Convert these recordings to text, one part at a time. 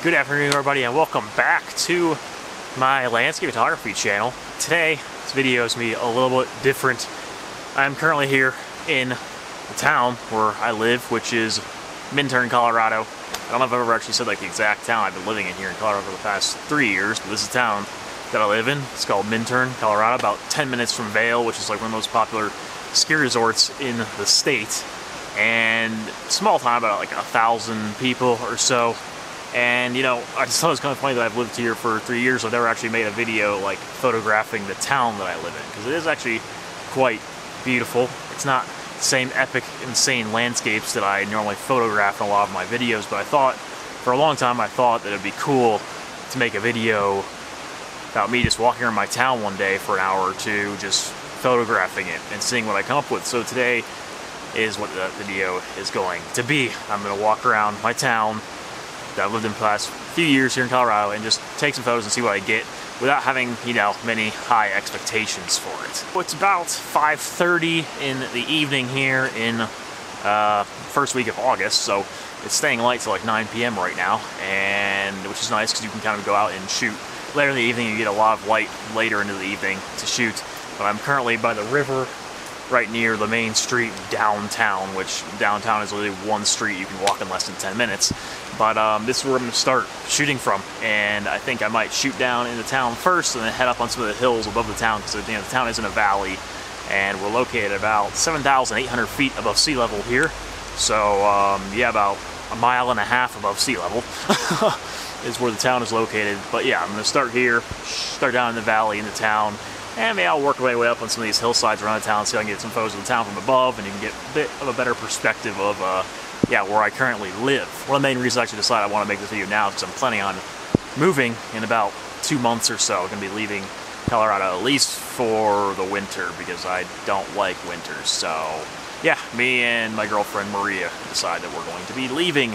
Good afternoon, everybody, and welcome back to my landscape photography channel. Today, this video is going to be a little bit different. I'm currently here in the town where I live, which is Minturn, Colorado. I don't know if I've ever actually said like the exact town I've been living in here in Colorado for the past 3 years, but this is the town that I live in. It's called Minturn, Colorado, about 10 minutes from Vail, which is like one of the most popular ski resorts in the state. And small town, about like 1,000 people or so. And you know, I just thought it was kind of funny that I've lived here for 3 years. So I've never actually made a video like photographing the town that I live in, because it is actually quite beautiful. It's not the same epic, insane landscapes that I normally photograph in a lot of my videos, but I thought, for a long time, I thought that it'd be cool to make a video about me just walking around my town one day for an hour or two, just photographing it and seeing what I come up with. So today is what the video is going to be. I'm going to walk around my town that I've lived in the past few years here in Colorado and just take some photos and see what I get without having, you know, many high expectations for it. So it's about 5:30 in the evening here in first week of August, so it's staying light till like 9 p.m. right now, and which is nice because you can kind of go out and shoot later in the evening. You get a lot of light later into the evening to shoot. But I'm currently by the river, right near the main street downtown, which downtown is literally one street you can walk in less than 10 minutes. But this is where I'm going to start shooting from, and I think I might shoot down in the town first and then head up on some of the hills above the town, because you know, the town is in a valley, and we're located about 7,800 feet above sea level here. So yeah, about 1.5 miles above sea level is where the town is located. But yeah, I'm going to start here, start down in the valley in the town, and maybe I'll work my way up on some of these hillsides around the town, so I can get some photos of the town from above, and you can get a bit of a better perspective of yeah, where I currently live. One of the main reasons I actually decided I want to make this video now is because I'm planning on moving in about 2 months or so. I'm going to be leaving Colorado at least for the winter, because I don't like winters. So yeah, me and my girlfriend Maria decided that we're going to be leaving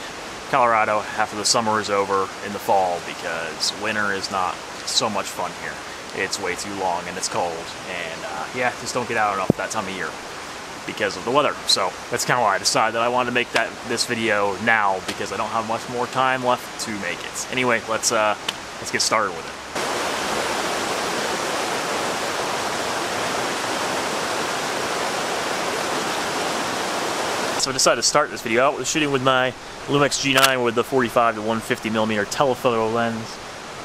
Colorado after the summer is over in the fall, because winter is not so much fun here. It's way too long and it's cold, and yeah, just don't get out enough that time of year because of the weather. So that's kind of why I decided that I wanted to make this video now, because I don't have much more time left to make it. Anyway, let's get started with it. So I decided to start this video out with shooting with my Lumix G9 with the 45 to 150mm telephoto lens.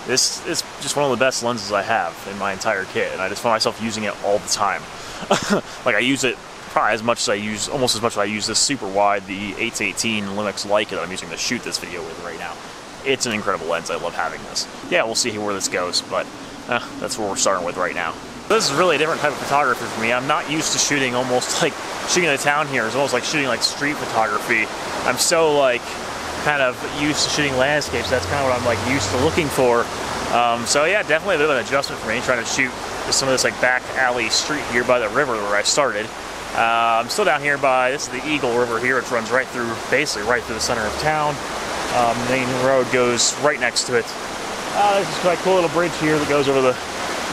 This is just one of the best lenses I have in my entire kit, and I just find myself using it all the time. Like, I use it probably as much as I use, almost as much as I use this super wide, the 8-18 Lumix Leica that I'm using to shoot this video with right now. It's an incredible lens. I love having this. Yeah, we'll see where this goes, but that's what we're starting with right now. This is really a different type of photography for me. I'm not used to shooting almost like shooting in the town here. It's almost like shooting like street photography. I'm so like kind of used to shooting landscapes. That's kind of what I'm like used to looking for. So yeah, definitely a bit of an adjustment for me, trying to shoot just some of this like back alley street here by the river where I started. I'm still down here by, this is the Eagle River here, which runs right through, basically right through the center of town. The main road goes right next to it. There's this like cool little bridge here that goes over the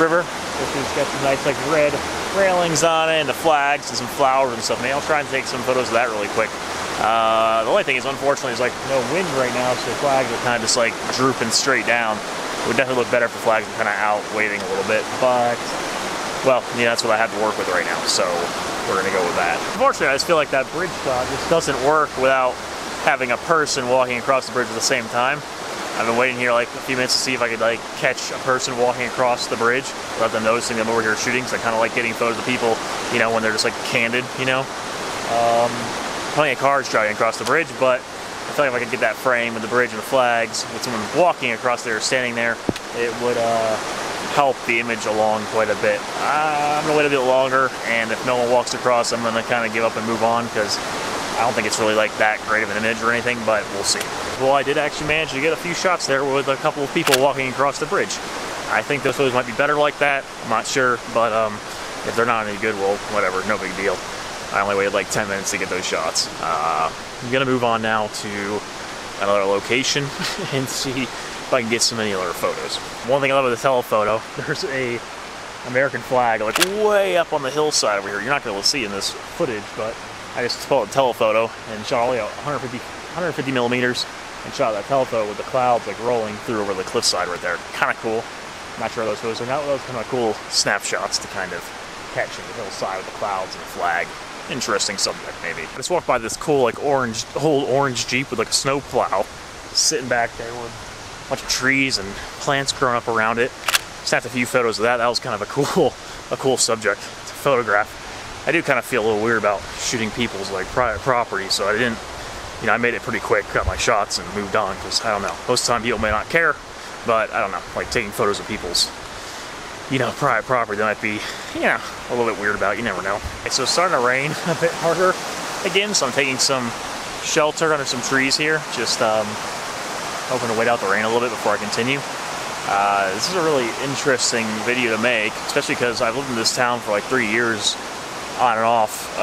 river, which has got some nice like red railings on it, and the flags and some flowers and stuff. Maybe I'll try and take some photos of that really quick. The only thing is, unfortunately, there's like no wind right now, so the flags are kind of just like drooping straight down. It would definitely look better if the flags were kind of out waving a little bit, but well, yeah, that's what I have to work with right now, so we're gonna go with that. Unfortunately, I just feel like that bridge shot just doesn't work without having a person walking across the bridge at the same time. I've been waiting here like a few minutes to see if I could like catch a person walking across the bridge without them noticing I'm over here shooting, because I kind of like getting photos of people, you know, when they're just like candid, you know. Plenty of cars driving across the bridge, but I feel like if I could get that frame with the bridge and the flags with someone walking across there, standing there, it would help the image along quite a bit. I'm gonna wait a bit longer, and if no one walks across, I'm gonna kind of give up and move on, because I don't think it's really like that great of an image or anything, but we'll see. Well, I did actually manage to get a few shots there with a couple of people walking across the bridge. I think those photos might be better like that. I'm not sure, but if they're not any good, well, whatever, no big deal. I only waited like 10 minutes to get those shots. I'm gonna move on now to another location and see if I can get some any other photos. One thing I love with the telephoto, there's a American flag like way up on the hillside over here. You're not going to be able to see in this footage, but I just pulled a telephoto and shot only 150 millimeters and shot that telephoto with the clouds like rolling through over the cliffside right there. Kind of cool. I'm not sure those photos are not. Those kind of cool snapshots to kind of catching the hillside with the clouds and the flag. Interesting subject, maybe. I just walked by this cool like old orange Jeep with like a snow plow, sitting back there with a bunch of trees and plants growing up around it. Snapped a few photos of that. That was kind of a cool subject to photograph. I do kind of feel a little weird about shooting people's like private property, so I didn't, you know, I made it pretty quick, got my shots and moved on, because I don't know, most of the time people may not care, but I don't know, like taking photos of people's, you know, private property, that might be, you know, a little bit weird about, you never know. Okay, so it's starting to rain a bit harder again, so I'm taking some shelter under some trees here, just hoping to wait out the rain a little bit before I continue. This is a really interesting video to make, especially because I've lived in this town for like 3 years on and off,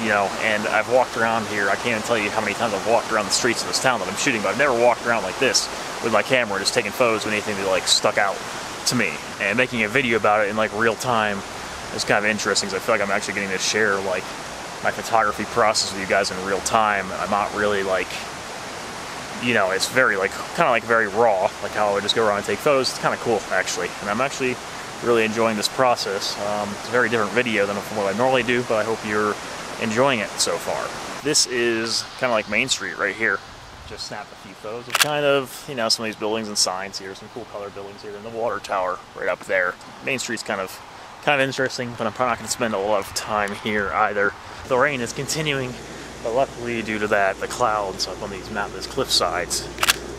you know, and I've walked around here. I can't even tell you how many times I've walked around the streets of this town that I'm shooting, but I've never walked around like this with my camera, just taking photos of anything that like stuck out to me. And making a video about it in like real time is kind of interesting, because I feel like I'm actually getting to share like my photography process with you guys in real time. I'm not really like, you know, it's very like, kind of like very raw, like how I would just go around and take photos. It's kind of cool actually, and I'm actually really enjoying this process. It's a very different video than what I normally do, but I hope you're enjoying it so far. This is kind of like Main Street right here. Just snapped a few photos of kind of, you know, some of these buildings and signs here, some cool color buildings here, and the water tower right up there. Main Street's kind of interesting, but I'm probably not going to spend a lot of time here either. The rain is continuing, but luckily due to that, the clouds up on these mountainous cliff sides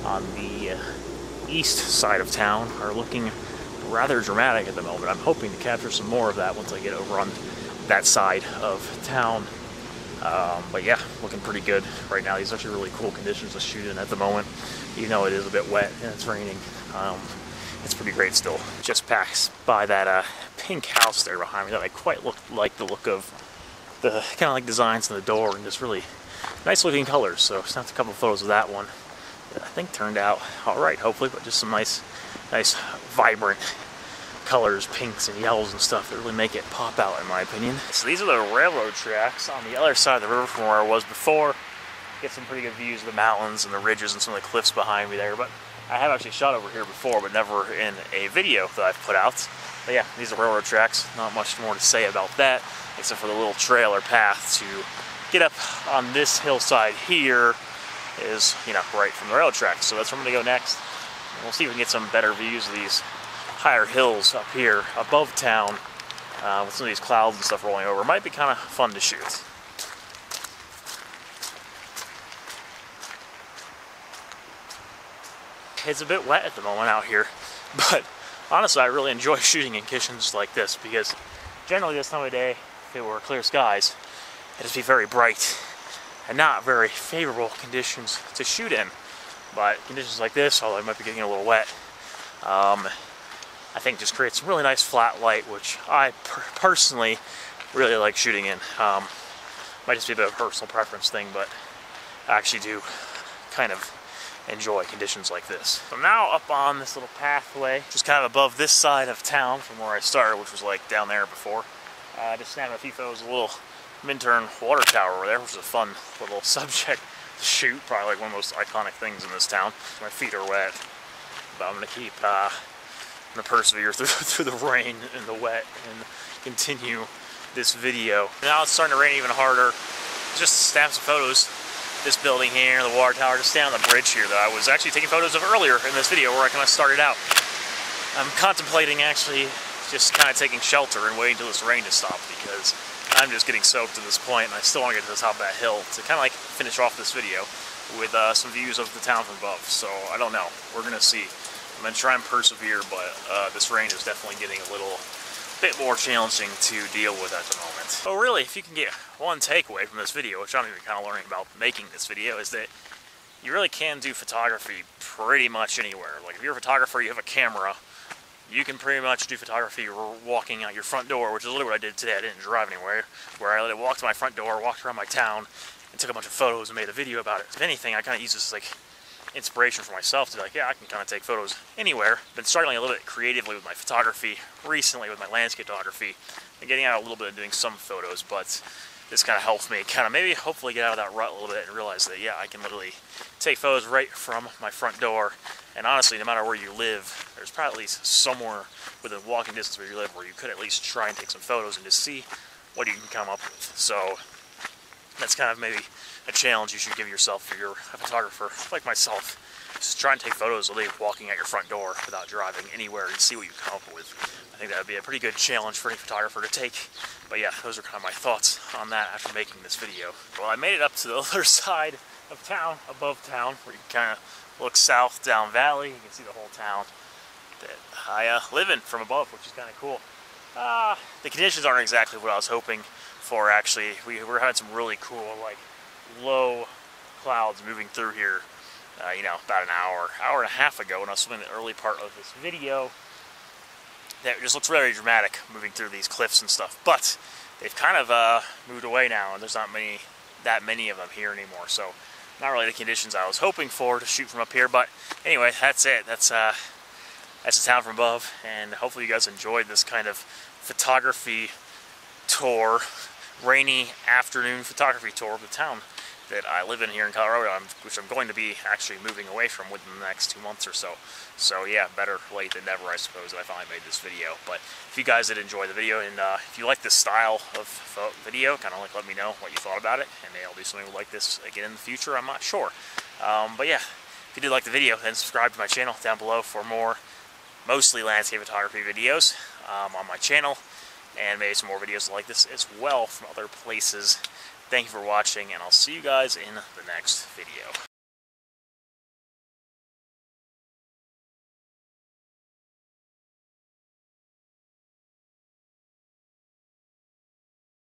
on the east side of town are looking rather dramatic at the moment. I'm hoping to capture some more of that once I get over on that side of town. But yeah, looking pretty good right now. These are actually really cool conditions to shoot in at the moment, even though it is a bit wet and it's raining. It's pretty great still. Just passed by that pink house there behind me that I quite like the look of, the kind of like designs on the door and just really nice looking colors. So snapped a couple of photos of that one that I think turned out all right, hopefully, but just some nice vibrant colors, pinks and yellows and stuff that really make it pop out in my opinion. So these are the railroad tracks on the other side of the river from where I was before. Get some pretty good views of the mountains and the ridges and some of the cliffs behind me there, but I have actually shot over here before, but never in a video that I've put out. But yeah, these are railroad tracks. Not much more to say about that, except for the little trail or path to get up on this hillside here is, you know, right from the railroad tracks. So that's where I'm gonna go next. And we'll see if we can get some better views of these higher hills up here above town with some of these clouds and stuff rolling over. It might be kind of fun to shoot. It's a bit wet at the moment out here, but honestly I really enjoy shooting in conditions like this, because generally this time of day, if it were clear skies, it'd be very bright and not very favorable conditions to shoot in. But conditions like this, although I might be getting a little wet, I think just creates some really nice flat light, which I personally really like shooting in. Might just be a bit of a personal preference thing, but I actually do kind of enjoy conditions like this. So now up on this little pathway, just kind of above this side of town from where I started, which was like down there before. Just snapping a few photos of a little Minturn water tower over there, which is a fun little subject to shoot. Probably like one of the most iconic things in this town. My feet are wet, but I'm gonna persevere through the rain and the wet and continue this video. Now it's starting to rain even harder. Just snapped some photos. This building here, the water tower, just down the bridge here that I was actually taking photos of earlier in this video where I kind of started out. I'm contemplating actually just kind of taking shelter and waiting until this rain to stop, because I'm just getting soaked at this point and I still want to get to the top of that hill to kind of like finish off this video with some views of the town from above. So I don't know, we're gonna see. I'm gonna try and persevere, but this rain is definitely getting a little bit more challenging to deal with at the moment. So really, if you can get one takeaway from this video, which I'm even kind of learning about making this video, is that you really can do photography pretty much anywhere. Like if you're a photographer, you have a camera, you can pretty much do photography walking out your front door, which is literally what I did today. I didn't drive anywhere, where I walked to my front door, walked around my town, and took a bunch of photos and made a video about it. If anything, I kind of use this like inspiration for myself to be like, yeah, I can kind of take photos anywhere. Been struggling a little bit creatively with my photography recently, with my landscape photography, and getting out a little bit and doing some photos, but this kind of helps me kind of maybe hopefully get out of that rut a little bit and realize that, yeah, I can literally take photos right from my front door. And honestly, no matter where you live, there's probably at least somewhere within walking distance where you live where you could at least try and take some photos and just see what you can come up with. So that's kind of maybe a challenge you should give yourself if you're a photographer like myself. Just try and take photos of walking at your front door without driving anywhere and see what you come up with. I think that would be a pretty good challenge for any photographer to take. But yeah, those are kind of my thoughts on that after making this video. Well, I made it up to the other side of town, above town, where you can kind of look south down valley. You can see the whole town that I live in from above, which is kind of cool. The conditions aren't exactly what I was hoping for, actually. We were having some really cool, like, low clouds moving through here, you know, about an hour and a half ago when I was filming the early part of this video. That just looks very dramatic moving through these cliffs and stuff, but they've kind of moved away now, and there's not that many of them here anymore, so not really the conditions I was hoping for to shoot from up here. But anyway, that's it. That's the town from above, and hopefully you guys enjoyed this kind of photography tour, rainy afternoon photography tour of the town that I live in here in Colorado, which I'm going to be actually moving away from within the next 2 months or so. So yeah, better late than never, I suppose, that I finally made this video. But if you guys did enjoy the video, and if you like this style of video, kind of like let me know what you thought about it, and maybe I'll do something like this again in the future, I'm not sure. But yeah, if you did like the video, then subscribe to my channel down below for more mostly landscape photography videos on my channel, and maybe some more videos like this as well from other places. Thank you for watching, and I'll see you guys in the next video.